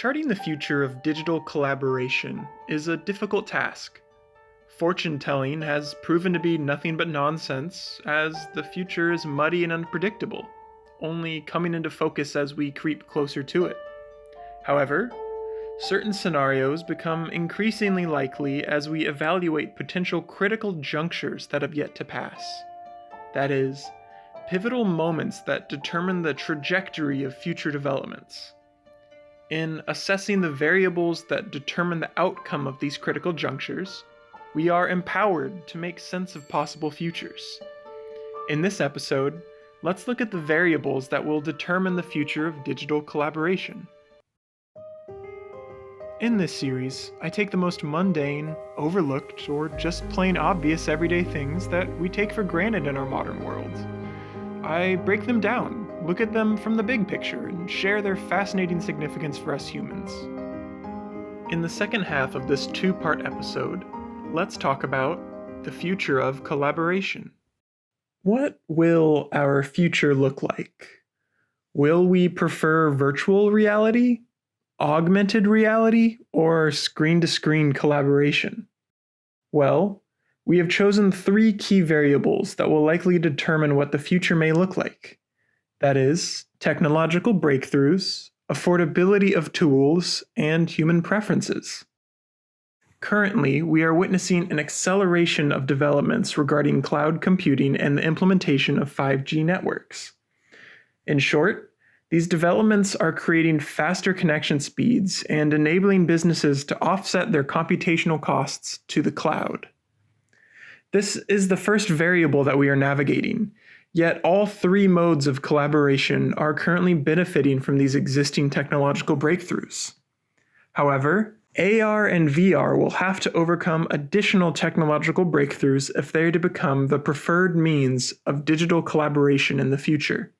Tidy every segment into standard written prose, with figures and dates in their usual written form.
Charting the future of digital collaboration is a difficult task. Fortune-telling has proven to be nothing but nonsense, as the future is muddy and unpredictable, only coming into focus as we creep closer to it. However, certain scenarios become increasingly likely as we evaluate potential critical junctures that have yet to pass. That is, pivotal moments that determine the trajectory of future developments. In assessing the variables that determine the outcome of these critical junctures, we are empowered to make sense of possible futures. In this episode, let's look at the variables that will determine the future of digital collaboration. In this series, I take the most mundane, overlooked, or just plain obvious everyday things that we take for granted in our modern world. I break them down, look at them from the big picture, and share their fascinating significance for us humans. In the second half of this two-part episode, let's talk about the future of collaboration. What will our future look like? Will we prefer virtual reality, augmented reality, or screen-to-screen collaboration? Well, we have chosen three key variables that will likely determine what the future may look like. That is, technological breakthroughs, affordability of tools, and human preferences. Currently, we are witnessing an acceleration of developments regarding cloud computing and the implementation of 5G networks. In short, these developments are creating faster connection speeds and enabling businesses to offset their computational costs to the cloud. This is the first variable that we are navigating, yet all three modes of collaboration are currently benefiting from these existing technological breakthroughs. However, AR and VR will have to overcome additional technological breakthroughs if they are to become the preferred means of digital collaboration in the future.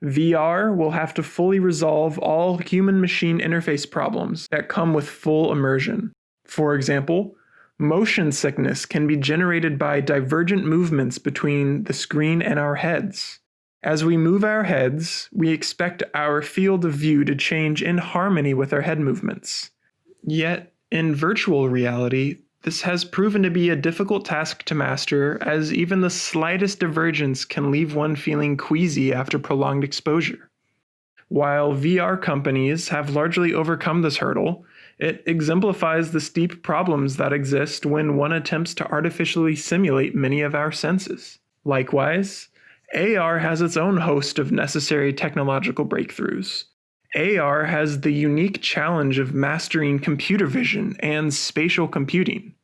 VR will have to fully resolve all human-machine interface problems that come with full immersion. For example, motion sickness can be generated by divergent movements between the screen and our heads. As we move our heads, we expect our field of view to change in harmony with our head movements. Yet, in virtual reality, this has proven to be a difficult task to master, as even the slightest divergence can leave one feeling queasy after prolonged exposure. While VR companies have largely overcome this hurdle, it exemplifies the steep problems that exist when one attempts to artificially simulate many of our senses. Likewise, AR has its own host of necessary technological breakthroughs. AR has the unique challenge of mastering computer vision and spatial computing.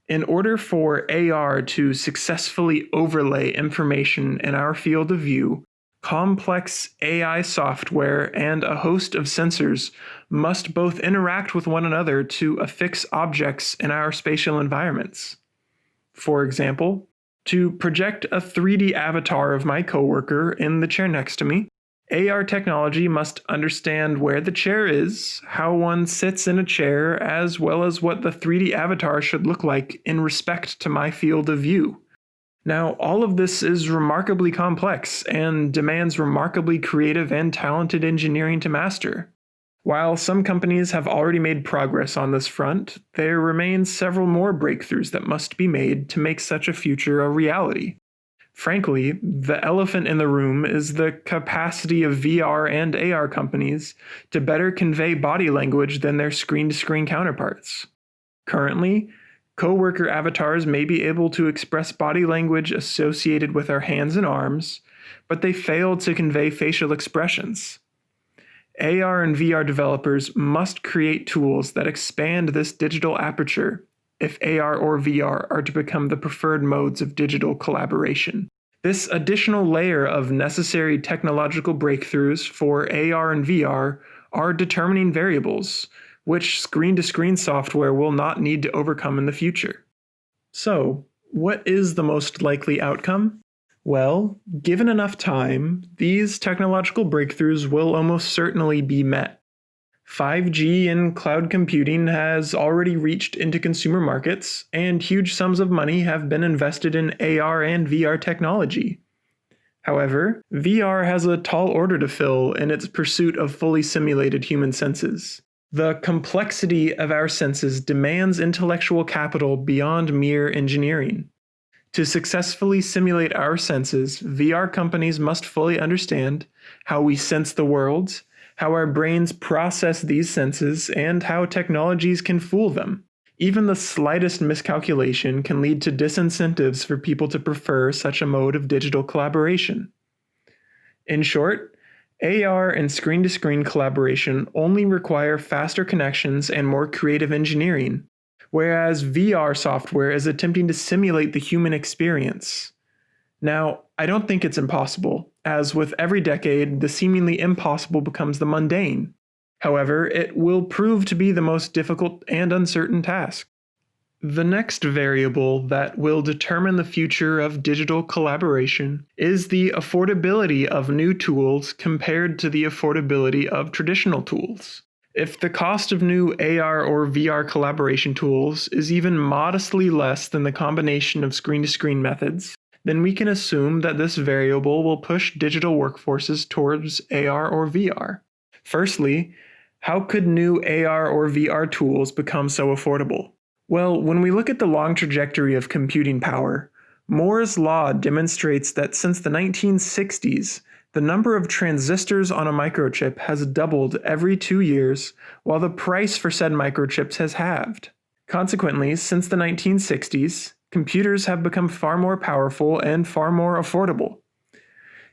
In order for AR to successfully overlay information in our field of view, complex AI software and a host of sensors must both interact with one another to affix objects in our spatial environments. For example, to project a 3D avatar of my coworker in the chair next to me, AR technology must understand where the chair is, how one sits in a chair, as well as what the 3D avatar should look like in respect to my field of view. Now, all of this is remarkably complex and demands remarkably creative and talented engineering to master. While some companies have already made progress on this front, there remain several more breakthroughs that must be made to make such a future a reality. Frankly, the elephant in the room is the capacity of VR and AR companies to better convey body language than their screen-to-screen counterparts. Currently, coworker avatars may be able to express body language associated with our hands and arms, but they fail to convey facial expressions. AR and VR developers must create tools that expand this digital aperture if AR or VR are to become the preferred modes of digital collaboration. This additional layer of necessary technological breakthroughs for AR and VR are determining variables, which screen-to-screen software will not need to overcome in the future. So, what is the most likely outcome? Well, given enough time, these technological breakthroughs will almost certainly be met. 5G and cloud computing has already reached into consumer markets, and huge sums of money have been invested in AR and VR technology. However, VR has a tall order to fill in its pursuit of fully simulated human senses. The complexity of our senses demands intellectual capital beyond mere engineering. To successfully simulate our senses, VR companies must fully understand how we sense the world, how our brains process these senses, and how technologies can fool them. Even the slightest miscalculation can lead to disincentives for people to prefer such a mode of digital collaboration. In short, AR and screen-to-screen collaboration only require faster connections and more creative engineering, whereas VR software is attempting to simulate the human experience. Now, I don't think it's impossible, as with every decade, the seemingly impossible becomes the mundane. However, it will prove to be the most difficult and uncertain task. The next variable that will determine the future of digital collaboration is the affordability of new tools compared to the affordability of traditional tools. If the cost of new AR or VR collaboration tools is even modestly less than the combination of screen-to-screen methods, then we can assume that this variable will push digital workforces towards AR or VR. Firstly, how could new AR or VR tools become so affordable? Well, when we look at the long trajectory of computing power, Moore's law demonstrates that since the 1960s, the number of transistors on a microchip has doubled every 2 years, while the price for said microchips has halved. Consequently, since the 1960s, computers have become far more powerful and far more affordable.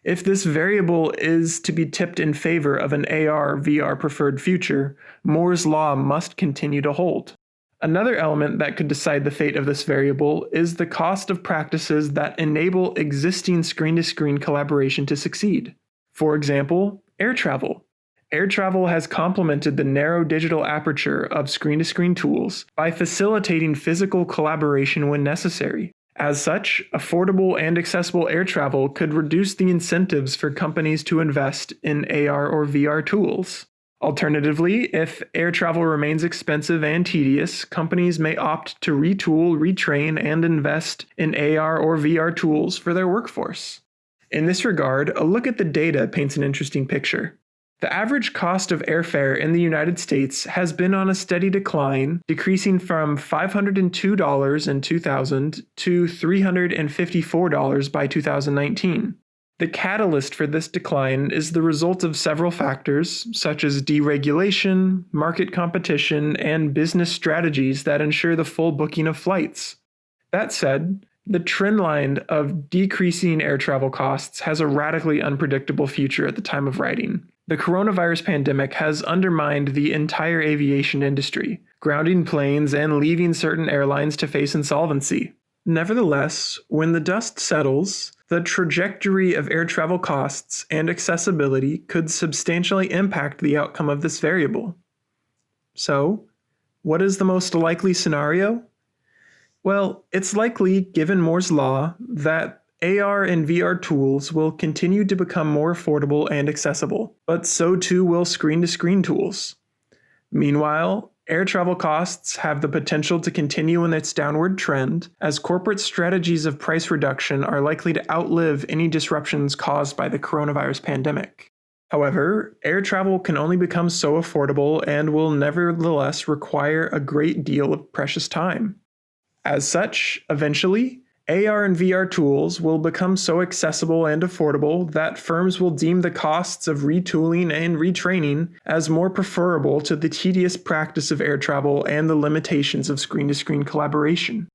If this variable is to be tipped in favor of an AR/VR preferred future, Moore's law must continue to hold. Another element that could decide the fate of this variable is the cost of practices that enable existing screen-to-screen collaboration to succeed. For example, air travel. Air travel has complemented the narrow digital aperture of screen-to-screen tools by facilitating physical collaboration when necessary. As such, affordable and accessible air travel could reduce the incentives for companies to invest in AR or VR tools. Alternatively, if air travel remains expensive and tedious, companies may opt to retool, retrain, and invest in AR or VR tools for their workforce. In this regard, a look at the data paints an interesting picture. The average cost of airfare in the United States has been on a steady decline, decreasing from $502 in 2000 to $354 by 2019. The catalyst for this decline is the result of several factors, such as deregulation, market competition, and business strategies that ensure the full booking of flights. That said, the trend line of decreasing air travel costs has a radically unpredictable future at the time of writing. The coronavirus pandemic has undermined the entire aviation industry, grounding planes and leaving certain airlines to face insolvency. Nevertheless, when the dust settles, the trajectory of air travel costs and accessibility could substantially impact the outcome of this variable. So, what is the most likely scenario? Well, it's likely, given Moore's law, that AR and VR tools will continue to become more affordable and accessible, but so too will screen-to-screen tools. Meanwhile, air travel costs have the potential to continue in its downward trend, as corporate strategies of price reduction are likely to outlive any disruptions caused by the coronavirus pandemic. However, air travel can only become so affordable and will nevertheless require a great deal of precious time. As such, eventually, AR and VR tools will become so accessible and affordable that firms will deem the costs of retooling and retraining as more preferable to the tedious practice of air travel and the limitations of screen-to-screen collaboration.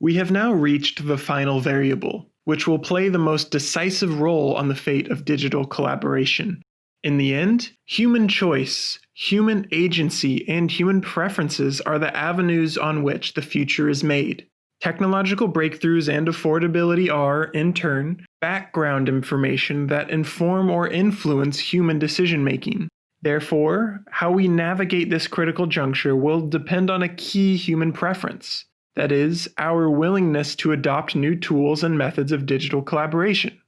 We have now reached the final variable, which will play the most decisive role on the fate of digital collaboration. In the end, human choice, human agency, and human preferences are the avenues on which the future is made. Technological breakthroughs and affordability are, in turn, background information that inform or influence human decision-making. Therefore, how we navigate this critical juncture will depend on a key human preference, that is, our willingness to adopt new tools and methods of digital collaboration.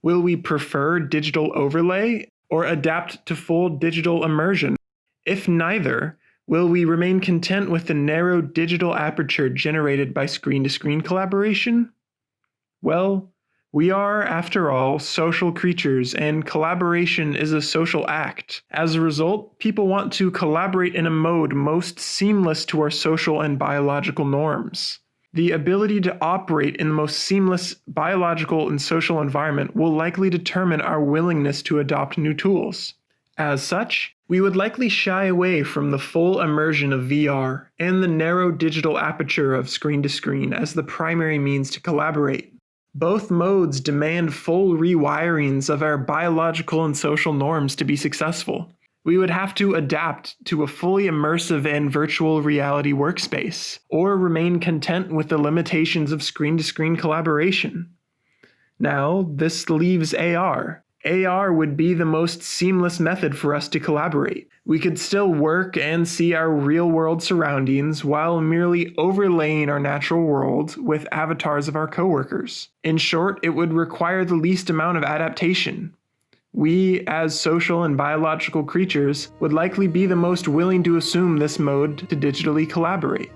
Will we prefer digital overlay or adapt to full digital immersion? If neither, will we remain content with the narrow digital aperture generated by screen-to-screen collaboration? Well, We are, after all, social creatures, and collaboration is a social act. As a result, people want to collaborate in a mode most seamless to our social and biological norms. The ability to operate in the most seamless biological and social environment will likely determine our willingness to adopt new tools. As such, we would likely shy away from the full immersion of VR and the narrow digital aperture of screen-to-screen as the primary means to collaborate. Both modes demand full rewirings of our biological and social norms to be successful. We would have to adapt to a fully immersive and virtual reality workspace, or remain content with the limitations of screen-to-screen collaboration. Now, this leaves AR. AR would be the most seamless method for us to collaborate. We could still work and see our real-world surroundings while merely overlaying our natural world with avatars of our coworkers. In short, it would require the least amount of adaptation. We, as social and biological creatures, would likely be the most willing to assume this mode to digitally collaborate.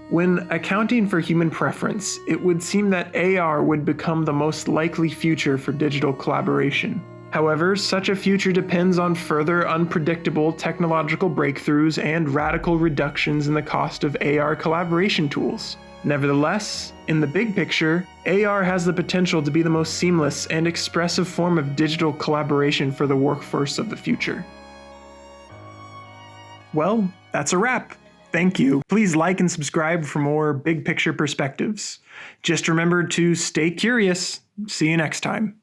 When accounting for human preference, it would seem that AR would become the most likely future for digital collaboration. However, such a future depends on further unpredictable technological breakthroughs and radical reductions in the cost of AR collaboration tools. Nevertheless, in the big picture, AR has the potential to be the most seamless and expressive form of digital collaboration for the workforce of the future. Well, that's a wrap. Thank you. Please like and subscribe for more big picture perspectives. Just remember to stay curious. See you next time.